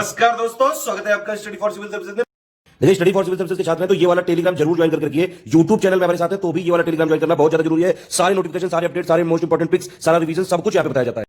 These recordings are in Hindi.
नमस्कार दोस्तों, स्वागत है आपका स्टडी फॉर सिविल सर्विसेज में। देखिए, स्टडी फॉर सिविल सर्विसेज के छात्र हैं तो ये वाला टेलीग्राम जरूर ज्वाइन करके रखिए। यूट्यूब चैनल में हमारे साथ है तो भी ये वाला टेलीग्राम ज्वाइन करना बहुत ज्यादा जरूरी है। सारे नोटिफिकेशन, सारे अपडेट, सारे मोस्ट इंपोर्टेंट पिक्स, सारा रिवीजन सब कुछ यहाँ पे बताया जाता है।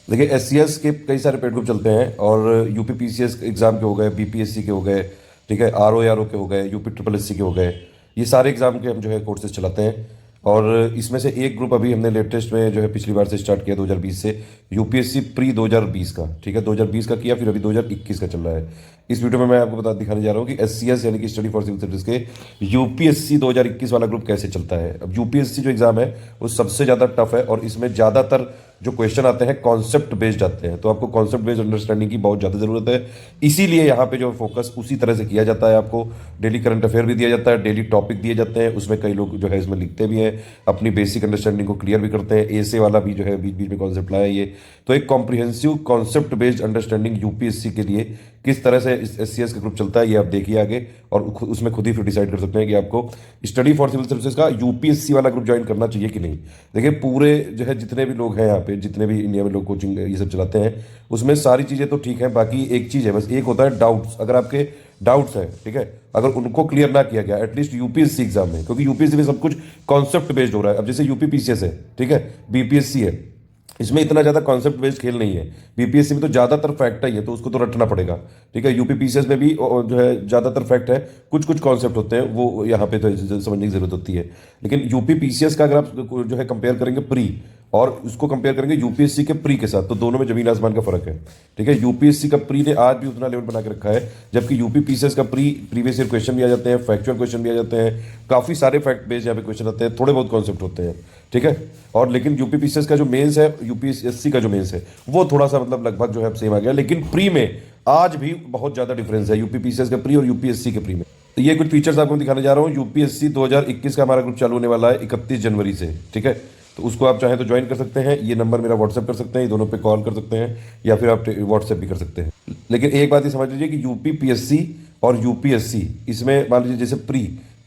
देखिए, एससीएस के कई सारे पेड ग्रुप चलते हैं और यूपी पीसीएस एग्जाम के हो गए, बीपीएससी के हो गए, ठीक है, आरओ के हो गए, यूपी ट्रिपल एससी के हो गए। ये सारे एग्जाम के हम जो है कोर्सेज चलाते हैं और इसमें से एक ग्रुप अभी हमने लेटेस्ट में जो है पिछली बार से स्टार्ट किया 2020 से, यूपीएससी प्री 2020 का, ठीक है, 2020 का किया, फिर अभी 2021 का चल रहा है। इस वीडियो में मैं आपको दिखाने जा रहा हूँ कि एससीएस यानी कि स्टडी फॉर सिविल सर्विस के यूपीएससी 2021 वाला ग्रुप कैसे चलता है। अब यूपीएससी जो एग्जाम है वो सबसे ज़्यादा टफ है और इसमें ज़्यादातर जो क्वेश्चन आते हैं कॉन्सेप्ट बेस्ड आते हैं, तो आपको कॉन्सेप्ट बेस्ड अंडरस्टैंडिंग की बहुत ज़्यादा ज़रूरत है। इसीलिए यहाँ पे जो फोकस उसी तरह से किया जाता है। आपको डेली करंट अफेयर भी दिया जाता है, डेली टॉपिक दिए जाते हैं, उसमें कई लोग जो है इसमें लिखते भी हैं, अपनी बेसिक अंडरस्टैंडिंग को क्लियर भी करते हैं। एसे वाला भी जो है बीच बीच में कॉन्सेप्ट लाया है ये। तो एक comprehensive concept based understanding UPSC के लिए किस तरह से एससीएस का ग्रुप चलता है ये आप देखिए आगे, और उसमें खुद ही फिर डिसाइड कर सकते हैं कि आपको स्टडी फॉर सिविल सर्विसेज का यूपीएससी वाला ग्रुप ज्वाइन करना चाहिए कि नहीं। देखिए, पूरे जो है जितने भी लोग हैं यहाँ पे, जितने भी इंडिया में लोग कोचिंग ये सब चलाते हैं, उसमें सारी चीज़ें तो ठीक है, बाकी एक चीज़ है बस, एक होता है डाउट्स। अगर आपके डाउट्स हैं, ठीक है, अगर उनको क्लियर ना किया गया एटलीस्ट यूपीएससी एग्जाम में, क्योंकि यूपीएससी में सब कुछ कॉन्सेप्ट बेस्ड हो रहा है। अब जैसे यूपी पीसीएस है, ठीक है, बीपीएससी है, इसमें इतना ज़्यादा कॉन्सेप्ट बेस्ड खेल नहीं है। बीपीएससी में तो ज़्यादातर फैक्ट है, ये तो उसको तो रटना पड़ेगा, ठीक है। यूपी पीसीएस में भी जो है ज़्यादातर फैक्ट है, कुछ कुछ कॉन्सेप्ट होते हैं वो यहाँ पे तो समझने की जरूरत होती है। लेकिन यूपी पीसीएस का अगर आप जो है कंपेयर करेंगे प्री और उसको कंपेयर करेंगे यूपीएससी के प्री के साथ, तो दोनों में जमीन आसमान का फर्क है, ठीक है। यूपीएससी का प्री ने आज भी उतना लेवल बना के रखा है, जबकि यूपी पीसीएस का प्रीवियस ईयर क्वेश्चन भी आ जाते हैं, फैक्चुअल क्वेश्चन भी आ जाते हैं, काफ़ी सारे फैक्ट बेस्ड यहाँ पे क्वेश्चन आते हैं, थोड़े बहुत कॉन्सेप्ट होते हैं, ठीक है। और लेकिन यूपी पीसीएस का जो मेंस है, यूपीएससी का जो मेंस है, वो थोड़ा सा मतलब लगभग जो है सेम आ गया, लेकिन प्री में आज भी बहुत ज़्यादा डिफरेंस है यूपी पीसीएस का प्री और यूपीएससी के प्री में। तो ये कुछ फीचर्स आपको दिखाने जा रहा हूँ। यूपीएससी 2021 का हमारा ग्रुप चालू होने वाला है 31 जनवरी से, ठीक है। तो उसको आप चाहें तो ज्वाइन कर सकते हैं। ये नंबर मेरा व्हाट्सएप कर सकते हैं, ये दोनों पे कॉल कर सकते हैं या फिर आप व्हाट्सएप भी कर सकते हैं। लेकिन एक बात ये समझ लीजिए कि यूपी पीएससी और यूपीएससी, इसमें मान लीजिए जैसे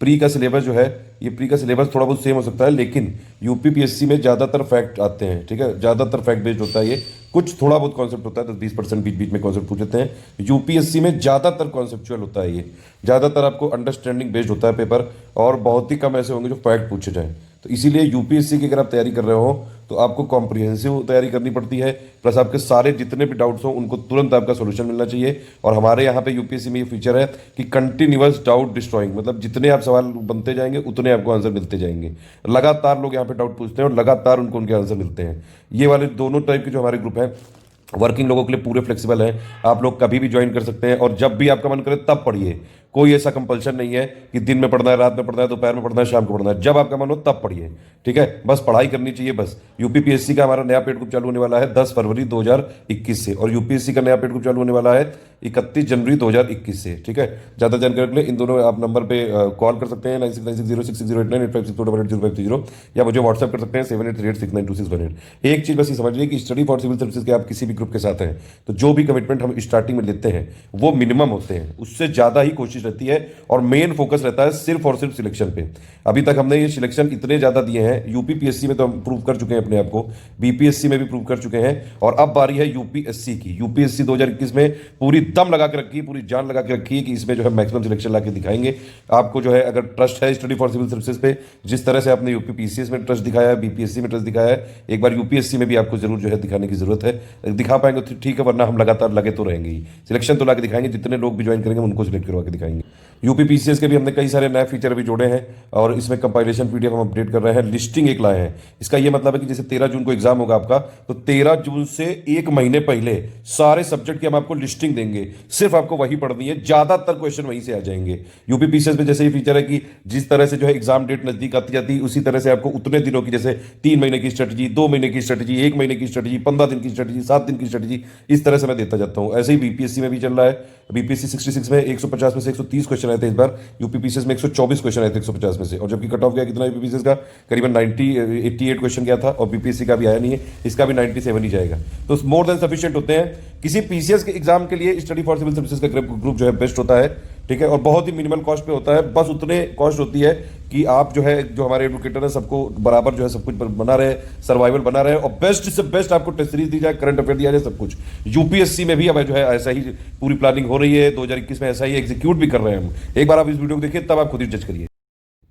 प्री का सिलेबस जो है, ये प्री का सिलेबस थोड़ा बहुत सेम हो सकता है, लेकिन यूपी पीएससी में ज़्यादातर फैक्ट आते हैं, ठीक है, ज़्यादातर फैक्ट बेस्ड होता है ये। कुछ थोड़ा बहुत कॉन्सेप्ट होता है, 10-20% बीच बीच में कॉन्सेप्ट पूछ लेते हैं। यूपीएससी में ज़्यादातर कॉन्सेप्चुअल होता है ये, ज़्यादातर आपको अंडरस्टैंडिंग बेस्ड होता है पेपर, और बहुत ही कम ऐसे होंगे जो फैक्ट पूछे जाएँ। तो इसीलिए यूपीएससी की अगर आप तैयारी कर रहे हो तो आपको कॉम्प्रिहेंसिव तैयारी करनी पड़ती है, प्लस आपके सारे जितने भी डाउट्स हो उनको तुरंत आपका सोल्यूशन मिलना चाहिए। और हमारे यहाँ पे यूपीएससी में ये फीचर है कि कंटिन्यूअस डाउट डिस्ट्रॉइंग, मतलब जितने आप सवाल बनते जाएंगे उतने आपको आंसर मिलते जाएंगे। लगातार लोग यहाँ पे डाउट पूछते हैं और लगातार उनको उनके आंसर मिलते हैं। ये वाले दोनों टाइप के जो हमारे ग्रुप हैं वर्किंग लोगों के लिए पूरे फ्लेक्सिबल हैं, आप लोग कभी भी ज्वाइन कर सकते हैं और जब भी आपका मन करे तब पढ़िए। कोई ऐसा कंपल्शन नहीं है कि दिन में पढ़ना है, रात में पढ़ना है, दोपहर में पढ़ना है, शाम को पढ़ना है, जब आपका मन हो तब पढ़िए, ठीक है। बस पढ़ाई करनी चाहिए बस। यूपी पीएससी का हमारा नया पेड ग्रुप चालू होने वाला है 10 फरवरी 2021 से, और यूपीएससी का नया पेड ग्रुप चालू होने वाला है 31 जनवरी 2021 से, ठीक है। ज़्यादा जानकारी के लिए इन दोनों आप नंबर पे कॉल कर सकते हैं 96960660898562880530, या मुझे व्हाट्सएप कर सकते हैं 7838692618। एक चीज़ बस ये समझिए कि स्टडी फॉर सिविल सर्विसेज के आप किसी भी ग्रुप के साथ हैं तो जो भी कमिटमेंट हम स्टार्टिंग में लेते हैं वो मिनिमम होते हैं, उससे ज़्यादा ही कोशिश रहती है और मेन फोकस रहता है सिर्फ और सिर्फ सिलेक्शन पे। अभी तक हमने ये सिलेक्शन इतने ज्यादा दिए हैं, यूपी पीएससी में तो हम प्रूव कर चुके हैं अपने आप को, बीपीएससी में भी प्रूव कर चुके हैं, और अब बारी है यूपीएससी की। यूपीएससी 2021 में पूरी दम लगा के रखी है, पूरी जान लगा के रखी है कि इसमें जो है मैक्सिमम सिलेक्शन ला के दिखाएंगे आपको। जो है अगर ट्रस्ट है स्टडी फॉर सिविल सर्विसेज पे, जिस तरह से आपने यूपी पीसीएस में ट्रस्ट दिखाया है, बीपीएससी में ट्रस्ट दिखाया है, एक बार यूपीएससी में भी आपको जरूर जो है दिखाने की जरूरत है। दिखा पाएंगे तो ठीक है, वरना हम लगातार लगे तो रहेंगे ही। सिलेक्शन तो ला के दिखाएंगे, जितने लोग भी ज्वाइन करेंगे उनको सिलेक्ट करवा के दिखाएंगे। यूपी पीसीएस के भी हमने कई सारे नए फीचर अभी जोड़े हैं और इसमें कंपाइलेशन पीडीएफ हम अपडेट कर रहे हैं। लिस्टिंग एक लाए हैं, इसका ये मतलब है कि जैसे 13 जून को एग्जाम होगा आपका, तो 13 जून से एक महीने पहले सारे सब्जेक्ट की हम आपको लिस्टिंग देंगे, सिर्फ आपको वही पढ़नी है, ज्यादातर क्वेश्चन वहीं से आ जाएंगे। यूपी पीसीएस में जैसे ये फीचर है कि जिस तरह से जो है एग्जाम डेट नजदीक आती जाती है, उसी तरह से आपको उतने दिनों की, जैसे 3 महीने की स्ट्रेटजी, 2 महीने की स्ट्रेटजी, 1 महीने की स्ट्रेटजी, 15 दिन की स्ट्रेटजी, 7 दिन की स्ट्रेटजी, इस तरह से मैं देता जाता हूं। ऐसे ही बीपीएससी में भी चल रहा है। बीपीएससी 66 में 150 में से 130 क्वेश्चन आए थे इस बार, यूपी पीसीएस में 124 क्वेश्चन आए थे 150 में से, और जबकि कट ऑफ गया कितना यूपी पीसीएस का, करीबन 88 क्वेश्चन गया था, और बीपीएससी का भी आया नहीं है, इसका भी 97 ही जाएगा। तो मोर देन सफिशिएंट होते हैं। किसी पीसीएस के एग्जाम के लिए स्टडी फॉर सिविल सर्विसेज का ग्रुप जो है बेस्ट होता है। ठीक है, और बहुत ही मिनिमल कॉस्ट पे होता है, बस उतने कॉस्ट होती है कि आप जो है, जो हमारे एडवोकेटर है, सबको बराबर जो है सब कुछ बना रहे, सर्वाइवल बना रहे, और बेस्ट से बेस्ट आपको टेस्ट सीरीज दी जाए, करंट अफेयर दिया जाए, सब कुछ। यूपीएससी में भी अब जो है ऐसा ही पूरी प्लानिंग हो रही है, 2021 में ऐसा ही एग्जीक्यूट भी कर रहे हैं हम। एक बार आप इस वीडियो को देखिए, तब आप खुद ही जज करिए।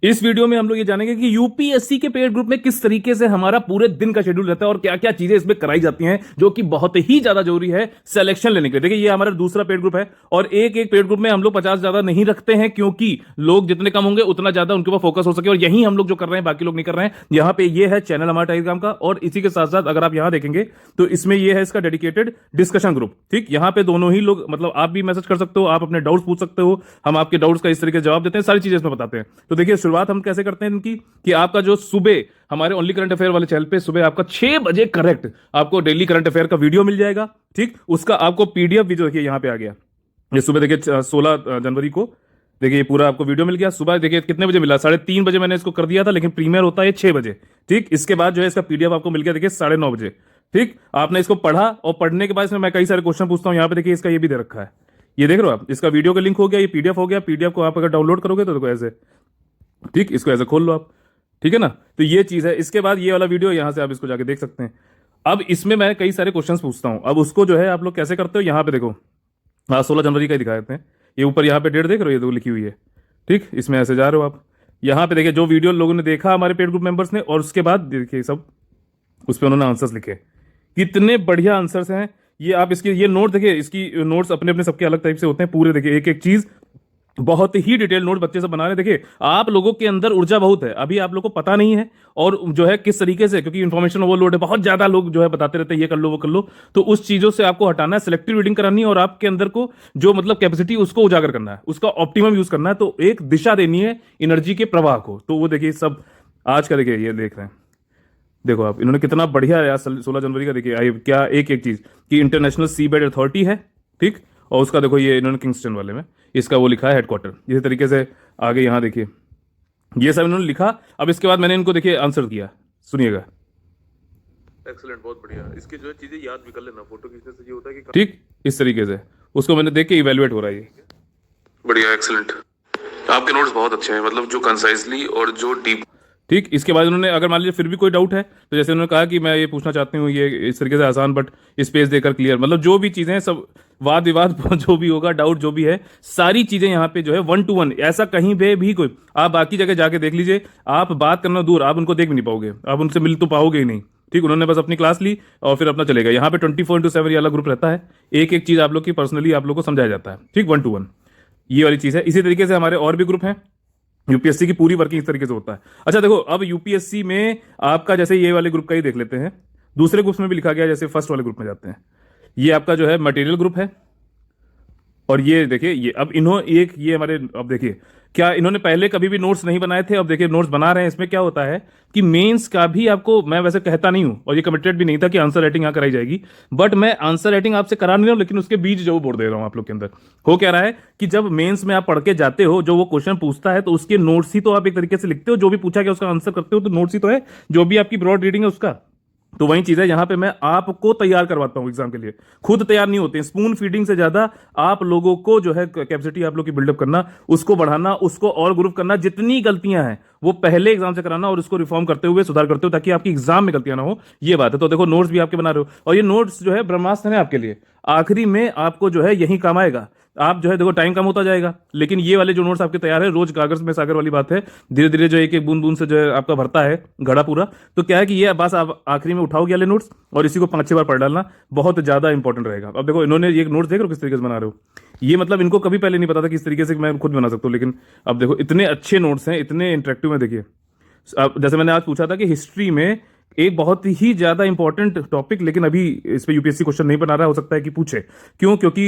इस वीडियो में हम लोग ये जानेंगे कि यूपीएससी के पेड ग्रुप में किस तरीके से हमारा पूरे दिन का शेड्यूल रहता है और क्या क्या चीजें इसमें कराई जाती हैं, जो कि बहुत ही ज्यादा जरूरी है सिलेक्शन लेने के लिए। देखिए, ये हमारा दूसरा पेड ग्रुप है और एक एक पेड ग्रुप में हम लोग 50 ज्यादा नहीं रखते हैं, क्योंकि लोग जितने कम होंगे उतना ज्यादा उनके ऊपर फोकस हो सके, और यही हम लोग जो कर रहे हैं, बाकी लोग नहीं कर रहे हैं। यहां पे ये है चैनल हमारा टेलीग्राम का, और इसी के साथ साथ अगर आप यहां देखेंगे तो इसमें ये है इसका डेडिकेटेड डिस्कशन ग्रुप। ठीक, यहां पे दोनों ही लोग, मतलब आप भी मैसेज कर सकते हो, आप अपने डाउट्स पूछ सकते हो, हम आपके डाउट्स का इस तरीके से जवाब देते हैं, सारी चीजें इसमें बताते हैं। तो देखिए, शुरुआत हम कैसे करते हैं इनकी, कि आपका जो सुबह हमारे ओनली करंट अफेयर वाले चैनल पे सुबह आपका 6 बजे करेक्ट आपको डेली करंट अफेयर का वीडियो मिल जाएगा। ठीक, उसका आपको पीडीएफ भी, जो देखिए यहां पे आ गया, ये सुबह देखिए 16 जनवरी को देखिए ये पूरा आपको वीडियो मिल गया। सुबह देखिए कितने बजे मिला, 3:30 बजे मैंने इसको कर दिया था, लेकिन प्रीमियर होता है 6 बजे। ठीक, इसके बाद जो है इसका पीडीएफ आपको मिल गया देखिए 9:30 बजे। ठीक, आपने इसको पढ़ा, और पढ़ने के बाद इसमें मैं कई सारे क्वेश्चन पूछता हूं। यहां पे देखिए इसका ये भी दे रखा है, ये देख रहे हो आप, इसका वीडियो का लिंक हो गया, ये पीडीएफ हो गया। पीडीएफ को आप अगर डाउनलोड करोगे तो देखो ऐसे, ठीक, इसको ऐसे खोल लो आप, ठीक है ना। तो ये चीज है। इसके बाद ये वाला वीडियो यहां से आप इसको जाके देख सकते हैं। अब इसमें मैं कई सारे क्वेश्चंस पूछता हूं, अब उसको जो है आप लोग कैसे करते हो, यहां पे देखो 16 जनवरी का ही दिखा देते हैं। ये ऊपर यहां पे डेट देख रहे हो, ये तो लिखी हुई है। ठीक, इसमें ऐसे जा रहे हो आप, यहां पे देखिए जो वीडियो लोगों ने देखा हमारे पेड ग्रुप मेंबर्स ने, और उसके बाद देखिए सब उस पर उन्होंने आंसर्स लिखे, कितने बढ़िया आंसर्स हैं। ये आप इसके ये नोट देखिए, इसकी नोट्स अपने अपने सबके अलग टाइप से होते हैं पूरे। देखिए एक एक चीज बहुत ही डिटेल नोट बच्चे सब बना रहे हैं। देखिए, आप लोगों के अंदर ऊर्जा बहुत है, अभी आप लोगों को पता नहीं है, और जो है किस तरीके से, क्योंकि इन्फॉर्मेशन ओवरलोड है, बहुत ज्यादा लोग जो है बताते रहते हैं ये कर लो वो कर लो, तो उस चीजों से आपको हटाना है, सिलेक्टिव रीडिंग करानी है, और आपके अंदर को जो मतलब कैपेसिटी उसको उजागर करना है, उसका ऑप्टिमम यूज करना है, तो एक दिशा देनी है एनर्जी के प्रवाह को। तो वो देखिए सब आज का देखिए ये देख रहे हैं, देखो आप, इन्होंने कितना बढ़िया यार 16 जनवरी का देखिए क्या एक एक चीज कि इंटरनेशनल सी बेड अथॉरिटी है। ठीक, और उसका देखो ये इन्होंने किंगस्टन वाले में इसका वो लिखा है हेडक्वार्टर, इसी तरीके से आगे यहां देखिए ये सब इन्होंने लिखा। अब इसके बाद मैंने इनको देखिए आंसर किया, सुनिएगा। एक्सीलेंट, बहुत बढ़िया। इसकी जो है चीजें याद भी कर लेना, फोटो खींचने से ये होता है कि ठीक, इस तरीके से उसको मैंने देख के इवेलुएट हो रहा है ये। बढ़िया, एक्सीलेंट। आपके नोट्स बहुत अच्छे हैं, मतलब जो कंसाइजली और जो डीप। ठीक, इसके बाद उन्होंने, अगर मान लीजिए फिर भी कोई डाउट है, तो जैसे उन्होंने कहा कि मैं ये पूछना चाहती हूँ, ये इस तरीके से आसान बट स्पेस देकर क्लियर, मतलब जो भी चीजें हैं सब वाद विवाद जो भी होगा, डाउट जो भी है, सारी चीजें यहाँ पे जो है 1 to 1, ऐसा कहीं पे भी कोई, आप बाकी जगह जाके देख लीजिए, आप बात करना दूर, आप उनको देख भी नहीं पाओगे, आप उनसे मिल तो पाओगे ही नहीं। ठीक, उन्होंने बस अपनी क्लास ली और फिर अपना चलेगा। यहाँ पे 24/7 ये वाला ग्रुप रहता है, एक एक चीज आप लोग की पर्सनली आप लोग को समझाया जाता है। ठीक, 1 to 1 ये वाली चीज है। इसी तरीके से हमारे और भी ग्रुप हैं, यूपीएससी की पूरी वर्किंग इस तरीके से होता है। अच्छा देखो, अब यूपीएससी में आपका जैसे ये वाले ग्रुप का ही देख लेते हैं, दूसरे ग्रुप्स में भी लिखा गया, जैसे फर्स्ट वाले ग्रुप में जाते हैं, ये आपका जो है मटेरियल ग्रुप है। और ये देखिए, ये अब ये हमारे, अब देखिए क्या इन्होंने पहले कभी भी नोट्स नहीं बनाए थे, अब देखिए नोट्स बना रहे हैं। इसमें क्या होता है कि मेंस का भी आपको, मैं वैसे कहता नहीं हूं और ये कमिटेड भी नहीं था कि आंसर राइटिंग यहां कराई जाएगी, बट मैं आंसर राइटिंग आपसे करा नहीं रहा हूं, लेकिन उसके बीच जो बोल दे रहा हूं आप लोग के अंदर। हो क्या रहा है कि जब मेंस में आप पढ़ के जाते हो, जो वो क्वेश्चन पूछता है, तो उसके नोट्स ही तो आप एक तरीके से लिखते हो, जो भी पूछा गया उसका आंसर करते हो, तो नोट्स ही तो है, जो भी आपकी ब्रॉड रीडिंग है उसका। तो वही चीज है, यहां पे मैं आपको तैयार करवाता हूं एग्जाम के लिए, खुद तैयार नहीं होते। स्पून फीडिंग से ज्यादा आप लोगों को जो है कैपेसिटी आप लोग की बिल्डअप करना, उसको बढ़ाना, उसको और ग्रुप करना, जितनी गलतियां हैं वो पहले एग्जाम से कराना, और उसको रिफॉर्म करते हुए सुधार करते हुए, ताकि आपकी एग्जाम में गलतियां ना हो, ये बात है। तो देखो नोट्स भी आपके बना रहे हो, और ये नोट्स जो है ब्रह्मास्त्र है आपके लिए, आखिरी में आपको जो है यही काम आएगा। आप जो है देखो टाइम कम होता जाएगा, लेकिन ये वाले जो नोट्स आपके तैयार है, रोज कागज में सागर वाली बात है, धीरे धीरे जो एक एक बूंद बूंद से जो है आपका भरता है घड़ा पूरा। तो क्या है कि ये बस आप आखिरी में उठाओगे वाले नोट्स, और इसी को 5-6 बार पढ़ डालना, बहुत ज्यादा इंपॉर्टेंट रहेगा। अब देखो इन्होंने ये नोट्स देख रहे हो किस तरीके से बना रहे हो, ये मतलब इनको कभी पहले नहीं पता था कि इस तरीके से मैं खुद बना सकता हूँ, लेकिन अब देखो इतने अच्छे नोट्स हैं, इतने इंटरेक्टिव में। देखिए अब जैसे मैंने आज पूछा था कि हिस्ट्री में एक बहुत ही ज्यादा इंपॉर्टेंट टॉपिक, लेकिन अभी इस पे यूपीएससी क्वेश्चन नहीं बना रहा, हो सकता है कि पूछे, क्यों? क्योंकि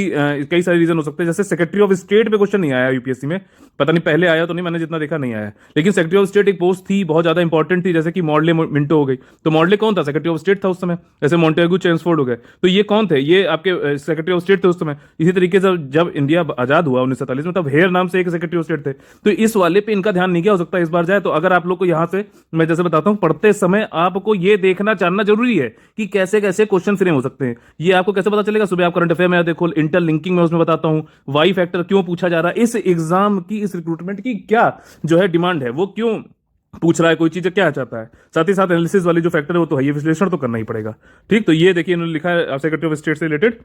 कई सारे रीजन हो सकते हैं। जैसे सेक्रेटरी ऑफ स्टेट पे क्वेश्चन नहीं आया यूपीएससी में, पता नहीं पहले आया तो नहीं, मैंने जितना देखा नहीं आया, लेकिन सेक्रेटरी ऑफ स्टेट एक पोस्ट थी बहुत ज्यादा इंपॉर्टेंट थी, जैसे कि मॉडले मिंटो हो गई। तो मॉडले कौन था? सेक्रेटरी ऑफ स्टेट था उस समय। जैसे मोंटेगू चेम्सफोर्ड हो गए, तो ये कौन थे? ये आपके सेक्रेटरी ऑफ स्टेट थे उस समय। इसी तरीके से जब इंडिया आजाद हुआ 1947 में, तब हेयर नाम से एक सेक्रेटरी ऑफ स्टेट थे। तो इस वाले पे इनका ध्यान नहीं गया, हो सकता है इस बार जाए। तो अगर आप लोग को यहाँ से मैं जैसे बताता हूँ, पढ़ते समय आपको ये देखना जानना जरूरी है कि कैसे कैसे क्वेश्चन फ्रेम हो सकते हैं। ये आपको कैसे पता चलेगा? सुबह आप करंट अफेयर में देखो, इंटरलिंकिंग में उसमें बताता हूं, वाई फैक्टर क्यों पूछा जा रहा है, इस एग्जाम की, इस रिक्रूटमेंट की क्या जो है डिमांड है, वो क्यों पूछ रहा है, कोई चीज क्या चाहता है। साथ ही साथ एनालिसिस वाली जो फैक्टर है वो तो है, ये विश्लेषण तो करना ही पड़ेगा। ठीक, तो ये देखिए इन्होंने लिखा है सेक्रेटरी ऑफ स्टेट से रिलेटेड,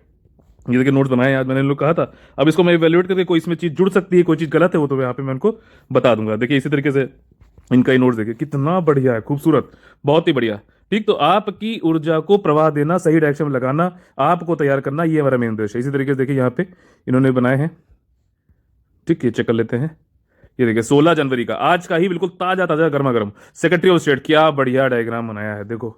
ये देखिए नोट्स बनाए आज मैंने, लोग कहा था। अब इसको मैं इवैल्यूएट करके कोई इसमें चीज जुड़ सकती है, कोई चीज गलत है, वो तो यहाँ पे मैं उनको बता दूंगा। देखिए इसी तरीके से इनका ही नोट्स देखिए, कितना बढ़िया है, खूबसूरत, बहुत ही बढ़िया। ठीक, तो आपकी ऊर्जा को प्रवाह देना, सही डायरेक्शन में लगाना, आपको तैयार करना, ये हमारा मेन उद्देश्य है। इसी तरीके से देखिए यहाँ पे इन्होंने बनाए हैं। ठीक, ये चेक कर लेते हैं। ये देखिए 16 जनवरी का, आज का ही बिल्कुल ताजा ताजा गर्मा गर्म सेक्रेटरी ऑफ स्टेट, क्या बढ़िया डायग्राम बनाया है, देखो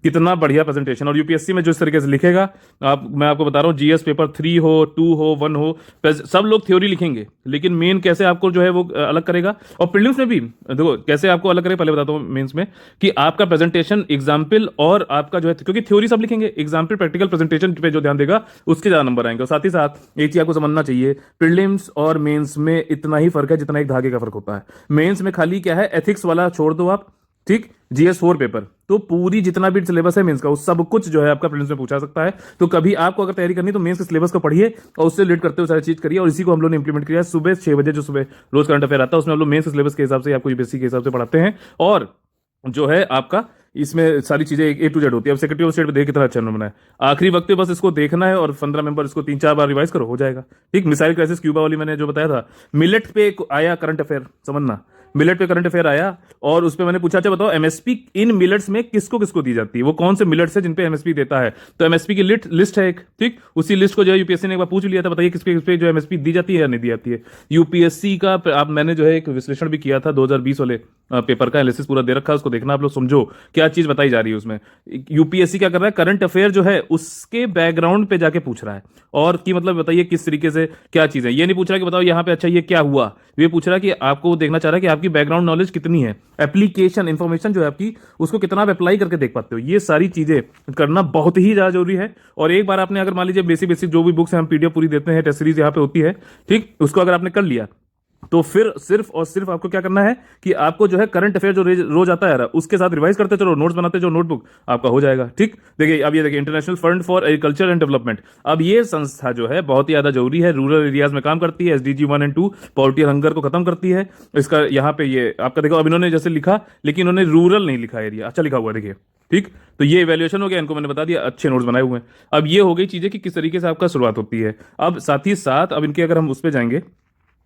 कितना बढ़िया प्रेजेंटेशन। और यूपीएससी में जो इस तरीके से लिखेगा, मैं आपको बता रहा हूँ, जीएस पेपर 3 हो, 2 हो, 1 हो, सब लोग थ्योरी लिखेंगे, लेकिन मेन कैसे आपको जो है वो अलग करेगा। और प्रीलिम्स में भी देखो कैसे आपको अलग करेगा, पहले बताता हूँ मेंस में, कि आपका प्रेजेंटेशन, एग्जाम्पल और आपका जो है, क्योंकि थ्योरी सब लिखेंगे, एग्जाम्पल प्रैक्टिकल प्रेजेंटेशन पे जो ध्यान देगा उसके ज्यादा नंबर आएंगे। और साथ ही साथ एक चीज आपको समझना चाहिए, प्रीलिम्स और मेन्स में इतना ही फर्क है जितना एक धागे का फर्क होता है। मेन्स में खाली क्या है, एथिक्स वाला छोड़ दो आप, ठीक, जीएस 4 पेपर, तो पूरी जितना भी सिलेबस है मेंस का, वो सब कुछ जो है आपका प्रीलिम्स में पूछा सकता है। तो कभी आपको अगर तैयारी करनी है तो मेंस के सिलेबस को पढ़िए और उससे रिलेट करते हुए सारी चीज करिए। और इसी को हम लोग ने इंप्लीमेंट किया है। सुबह 6 बजे जो सुबह रोज करंट अफेयर आता है, उसमें हम लोग मेंस के सिलेबस के हिसाब से, आपको यूपीएससी के हिसाब से पढ़ाते हैं। और जो है आपका इसमें सारी चीजें ए टू जेड होती है। अब सेक्रेटरी ऑफ स्टेट में देख कितना अच्छा बना है, आखिरी वक्त पे बस इसको देखना है और 15 मेंबर इसको 3-4 बार रिवाइज करो, हो जाएगा। ठीक, मिसाइल क्राइसिस क्यूबा वाली मैंने जो बताया था, मिलेट पे आया करंट अफेयर, समझना, मिलेट पे करंट अफेयर आया और उस पे मैंने पूछा, अच्छा बताओ एमएसपी इन मिलेट्स में किसको किसको दी जाती है, वो कौन से मिलेट्स है जिन पे एमएसपी देता है। तो एमएसपी की लिस्ट है एक, ठीक, उसी लिस्ट को जो है यूपीएससी ने एक बार पूछ लिया था, बताइए किस पे जो एमएसपी दी जाती है या नहीं दी जाती है। यूपीएससी का आप मैंने जो है एक विश्लेषण भी किया था 2020 वाले पेपर का, एनालिसिस पूरा दे रखा है, उसको देखना आप लोग, समझो क्या चीज बताई जा रही है उसमें। यूपीएससी क्या कर रहा है, करंट अफेयर जो है उसके बैकग्राउंड पे जाके पूछ रहा है, और की मतलब बताइए किस तरीके से क्या चीज है। ये नहीं पूछ रहा कि बताओ यहाँ पे अच्छा ये क्या हुआ, ये पूछ रहा है कि आपको देखना चाह रहा है कि आपकी बैकग्राउंड नॉलेज कितनी है, एप्लीकेशन इंफॉर्मेशन जो है आपकी, उसको कितना आप अप्लाई करके देख पाते हो। ये सारी चीजें करना बहुत ही ज्यादा जरूरी है। और एक बार आपने अगर मान लीजिए बेसिक बेसिक जो भी बुक्स हैं, हम पीडीएफ पूरी देते हैं, टेस्ट सीरीज यहाँ पे होती है, ठीक, उसको अगर आपने कर लिया तो फिर सिर्फ और सिर्फ आपको क्या करना है कि आपको जो है करंट अफेयर जो रोज आता है उसके साथ रिवाइज करते चलो, नोट्स बनाते जो नोटबुक आपका हो जाएगा। ठीक, देखिए अब ये देखिए international fund for agriculture and development, अब ये संस्था जो है बहुत ही ज्यादा जरूरी है, रूरल एरियाज में काम करती है, एसडीजी 1 और 2 पॉवर्टी और हंगर को खत्म करती है। इसका यहाँ पे ये आपका देखो, अब इन्होंने जैसे लिखा, लेकिन इन्होंने रूरल नहीं लिखा एरिया, अच्छा लिखा हुआ देखिए। ठीक, तो ये इवैल्यूएशन हो गया, इनको मैंने बता दिया, अच्छे नोट्स बनाए हुए हैं। अब ये हो गई चीजें कि किस तरीके से आपका शुरुआत होती है। अब साथ ही साथ अब इनके अगर हम उस पर जाएंगे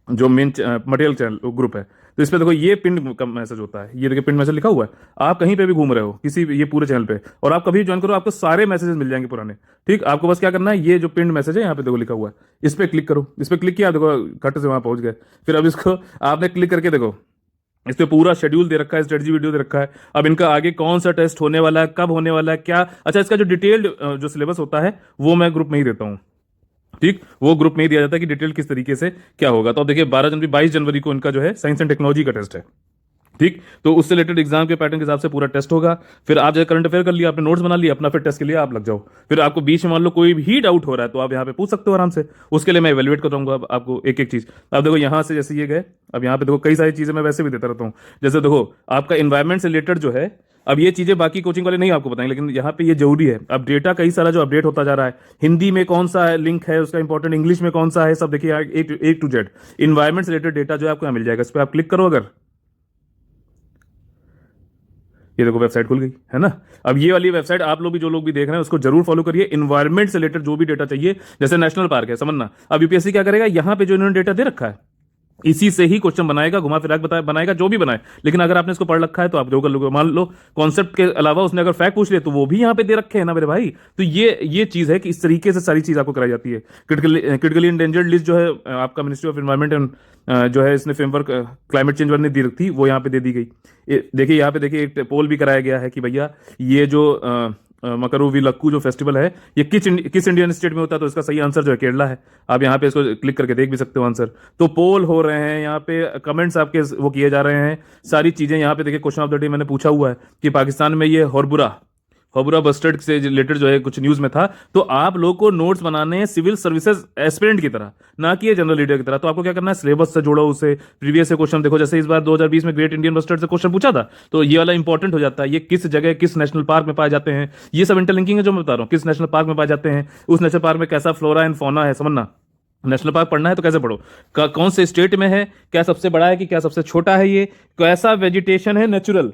जो मेन मटेरियल चैनल ग्रुप है, तो इस पे देखो ये पिंड का मैसेज होता है, ये देखिए पिंड मैसेज लिखा हुआ है। आप कहीं पे भी घूम रहे हो किसी ये पूरे चैनल पे, और आप कभी ज्वाइन करो, आपको सारे मैसेजेस मिल जाएंगे पुराने। ठीक, आपको बस क्या करना है, ये जो पिंड मैसेज है यहाँ पे देखो लिखा हुआ है, इस पे क्लिक करो, इस पे क्लिक किया, देखो खट से वहां पहुंच गए। फिर अब इसको आपने क्लिक करके देखो, इस पे पूरा शेड्यूल दे रखा है, स्ट्रेटजी वीडियो दे रखा है। अब इनका आगे कौन सा टेस्ट होने वाला है, कब होने वाला है, क्या, अच्छा इसका जो डिटेल्ड जो सिलेबस होता है वो मैं ग्रुप में ही देता हूँ। ठीक, वो ग्रुप में ही दिया जाता है कि डिटेल किस तरीके से क्या होगा। तो अब देखिए 12 जनवरी 22 जनवरी को इनका जो है साइंस एंड टेक्नोलॉजी का टेस्ट है। ठीक, तो उससे रिलेटेड एग्जाम के पैटर्न के हिसाब से पूरा टेस्ट होगा। फिर आप जो करंट अफेयर कर लिया, आपने नोट्स बना लिया अपना, फिर टेस्ट के लिए आप लग जाओ। फिर आपको बीच में मान लो कोई भी डाउट हो रहा है तो आप यहाँ पे पूछ सकते हो आराम से, उसके लिए मैं इवैल्यूएट कराऊंगा आपको एक एक चीज। अब देखो यहाँ से जैसे ये गए, अब यहाँ पे देखो कई सारी चीजें मैं वैसे भी देता रहता हूँ। जैसे देखो आपका इन्वायरमेंट से रिलेटेड जो है, अब ये चीजें बाकी कोचिंग वाले नहीं आपको बताएंगे, लेकिन यहाँ पे ये जरूरी है। अब डेटा कई सारा जो अपडेट होता जा रहा है, हिंदी में कौन सा लिंक है उसका इंपॉर्टेंट, इंग्लिश में कौन सा है, सब देखिए ए टू जेड इन्वायरमेंट से रिलेटेड डेटा जो है आपको यहाँ मिल जाएगा। इस पर आप क्लिक करो, अगर ये देखो वेबसाइट खुल गई है ना। अब ये वाली वेबसाइट आप लोग भी, जो लोग भी देख रहे हैं, उसको जरूर फॉलो करिए। इन्वायरमेंट से रिलेटेड जो भी डेटा चाहिए, जैसे नेशनल पार्क है, समझना। अब यूपीएससी क्या करेगा, यहाँ पे जो इन्होंने डेटा दे रखा है इसी से ही क्वेश्चन बनाएगा, घुमा फिरा के बनाएगा, जो भी बनाए। लेकिन अगर आपने इसको पढ़ रखा है तो आप जो कर लोगे, मान लो कॉन्सेप्ट के अलावा उसने अगर फैक्ट पूछ लिया तो वो भी यहाँ पे दे रखे हैं ना मेरे भाई। तो ये चीज है कि इस तरीके से सारी चीज आपको कराई जाती है। क्रिटिकली इंडेंजर्ड लिस्ट जो है आपका मिनिस्ट्री ऑफ एनवायरमेंट एंड जो है इसने फ्रेमवर्क क्लाइमेट चेंज वाले ने दी रखी थी, वो यहाँ पे दे दी गई। देखिए यहाँ पे देखिए एक पोल भी कराया गया है कि भैया ये जो मकरुविलक्कू जो फेस्टिवल है ये किस इंडियन स्टेट में होता है, तो इसका सही आंसर जो है केरला है। आप यहाँ पे इसको क्लिक करके देख भी सकते हो आंसर। तो पोल हो रहे हैं यहाँ पे, कमेंट्स आपके वो किए जा रहे हैं, सारी चीजें यहाँ पे देखिए। क्वेश्चन ऑफ द डे मैंने पूछा हुआ है कि पाकिस्तान में ये होरबुरा हबुरा बस्टर्ड से रिलेटेड जो है कुछ न्यूज में था, तो आप लोग को नोट्स बनाने हैं सिविल सर्विसेज एस्पिरेंट की तरह, ना कि जनरल लीडर की तरह। तो आपको क्या करना है, सिलेबस से जोड़ो उसे, प्रीवियस से क्वेश्चन देखो। जैसे इस बार 2020 में ग्रेट इंडियन बस्टर्ड से क्वेश्चन पूछा था, तो ये वाला इंपॉर्टेंट हो जाता है। ये किस जगह किस नेशनल पार्क में पाए जाते हैं, ये सब इंटरलिंकिंग है जो मैं बता रहा हूँ। किस नेशनल पार्क में पाए जाते हैं, उस नेशनल पार्क में कैसा फ्लोरा एंड फौना है, समझना। नेशनल पार्क पढ़ना है तो कैसे पढ़ो, कौन से स्टेट में है, क्या सबसे बड़ा है कि क्या सबसे छोटा है, ये कैसा वेजिटेशन है, नेचुरल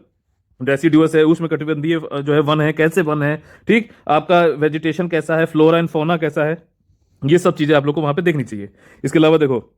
डेसिडुअस है, उष्णकटिबंधीय जो है वन है, कैसे वन है, ठीक, आपका वेजिटेशन कैसा है, फ्लोरा एंड फौना कैसा है, ये सब चीजें आप लोग को वहां पे देखनी चाहिए। इसके अलावा देखो,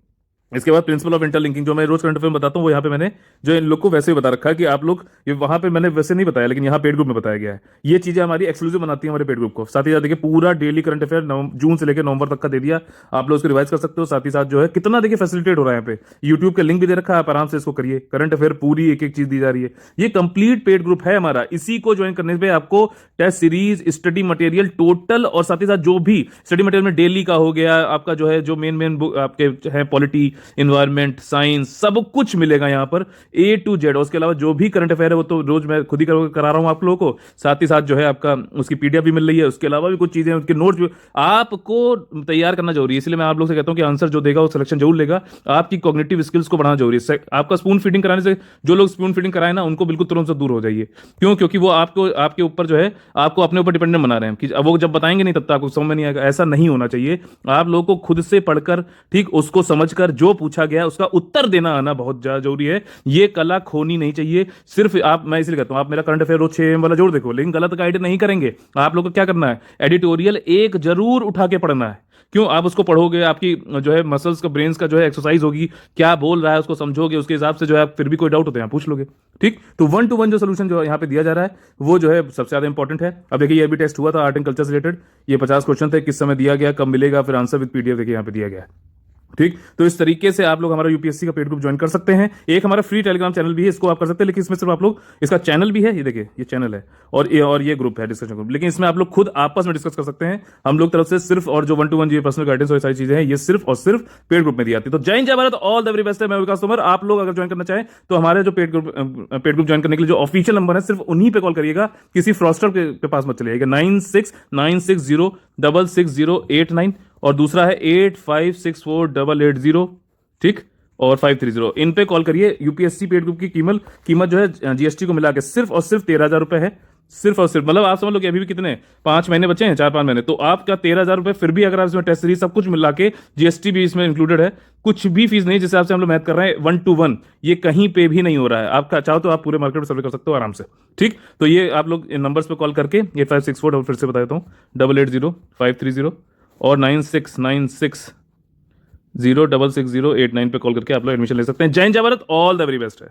इसके बाद प्रिंसिपल ऑफ इंटरलिंकिंग जो मैं रोज करंट अफेयर में बताता हूँ, वो यहाँ पे मैंने जो इन लोग को वैसे ही बता रखा है कि आप लोग, ये वहां पे मैंने वैसे नहीं बताया, लेकिन यहाँ पेड ग्रुप में बताया गया है। ये चीजें हमारी एक्सक्लूसिव बनाती है हमारे पेड ग्रुप को। साथ ही साथ देखिए, पूरा डेली करंट अफेयर जून से लेकर नवंबर तक का दे दिया, आप लोग उसको रिवाइज कर सकते हो। साथ ही साथ जो है कितना देखिए फैसिलिटेट हो रहा है यहाँ पे, यूट्यूब का लिंक भी दे रखा है, आप आराम से इसको करिए। करंट अफेयर पूरी एक एक चीज दी जा रही है। ये कंप्लीट पेड ग्रुप है हमारा। इसी को ज्वाइन करने पे आपको test series, study material total, और साथ ही साथ जो भी स्टडी मटेरियल में डेली का हो गया आपका, जो है जो मेन आपके है पॉलिटी, इन्वायरमेंट, साइंस, सब कुछ मिलेगा यहाँ पर A to Z। उसके अलावा जो भी करंट अफेयर है वो तो रोज मैं खुद ही करा रहा हूँ आप लोगों को। साथ ही साथ जो है आपका उसकी पीडीएफ भी मिल रही है। उसके अलावा भी कुछ चीजें, उनके नोट्स भी आपको तैयार करना जरूरी है। इसलिए मैं आप लोग से कहता हूँ कि आंसर जो देगा वो सिलेक्शन जरूर लेगा। आपकी कॉग्निटिव स्किल्स को बढ़ाना जरूरी है। आपका स्पून फीडिंग कराने से, जो लोग स्पून फीडिंग कराए ना, उनको बिल्कुल तुरंत से दूर हो जाइए। क्यों? क्योंकि वो आपके ऊपर जो है, आपको अपने ऊपर डिपेंडेंट बना रहे हैं कि वो जब बताएंगे नहीं तब तक आपको समझ में नहीं आएगा। ऐसा नहीं होना चाहिए। आप लोगों को खुद से पढ़कर, ठीक, उसको समझकर जो पूछा गया उसका उत्तर देना आना बहुत ज्यादा जरूरी है। ये कला खोनी नहीं चाहिए। सिर्फ आप, मैं इसलिए कहता हूं, आप मेरा करंट अफेयर रोज 6 AM वाला जोड़ देखो, लेकिन गलत गाइड नहीं करेंगे। आप लोग को क्या करना है, एडिटोरियल एक जरूर उठा के पढ़ना है। क्यों? आप उसको पढ़ोगे, आपकी जो है मसल्स का, ब्रेन्स का जो है एक्सरसाइज होगी, क्या बोल रहा है उसको समझोगे, उसके हिसाब से जो है फिर भी कोई डाउट होते हैं पूछ लोगे। ठीक, तो 1 to 1 जो सोल्यूशन जो यहाँ पे दिया जा रहा है वो जो है सबसे ज्यादा इंपॉर्टेंट है। अब देखिए, ये भी टेस्ट हुआ था आर्ट एंड कल्चर से रिलेटेड। ये 50 क्वेश्चन थे, किस समय दिया गया, कब मिलेगा, फिर आंसर विद पीडीएफ देखिए यहाँ पे दिया गया है। ठीक, तो इस तरीके से आप लोग हमारा यूपीएससी का पेड ग्रुप ज्वाइन कर सकते हैं। एक हमारा फ्री टेलीग्राम चैनल भी है, इसको आप कर सकते हैं, लेकिन इसमें सिर्फ आप लोग, इसका चैनल भी है, ये देखिए ये चैनल है, और ये ग्रुप है, डिस्कशन ग्रुप, लेकिन इसमें आप लोग खुद आपस में डिस्कस कर सकते हैं। हम लोग तरफ से सिर्फ, और जो 1 to 1 ये पर्सनल गाइडेंस और सारी चीजें हैं, ये सिर्फ और सिर्फ पेड ग्रुप में दी जाती है। तो जय हिंद, जय Bharat, all the very best है। मैं विकास तोमर। आप लोग अगर ज्वाइन करना चाहें तो हमारे जो पेड ग्रुप ज्वाइन करने के लिए जो ऑफिशियल नंबर है, सिर्फ उन्हीं पे कॉल करिएगा, किसी फ्रॉस्टर के पास मत चलिएगा। 9696060889 और दूसरा है 85648880, ठीक, और 530। इन पे कॉल करिए। यूपीएससी पेड ग्रुप की कीमत जो है जीएसटी को मिला के सिर्फ और सिर्फ 13,000 रुपए है। सिर्फ और सिर्फ, मतलब आप समझ लो कि अभी भी कितने 5 महीने बचे हैं, 4-5 महीने, तो आपका 13,000 रुपए। फिर भी अगर आप इसमें टेस्ट सीरीज सब कुछ मिला के, जीएसटी भी इसमें इंक्लूडेड है, कुछ भी फीस नहीं, जिस हिसाब से हम लोग मैथ कर रहे हैं 1 to 1, ये कहीं पे भी नहीं हो रहा है। आपका चाहो तो आप पूरे मार्केट में सर्वे कर सकते हो आराम से। ठीक, तो ये आप लोग इन नंबर्स पे कॉल करके 8564, फिर से बता देता हूँ, 880530 और 9696060889 पे कॉल करके आप लोग एडमिशन ले सकते हैं। जय हिंद, जय Bharat, all the very best है।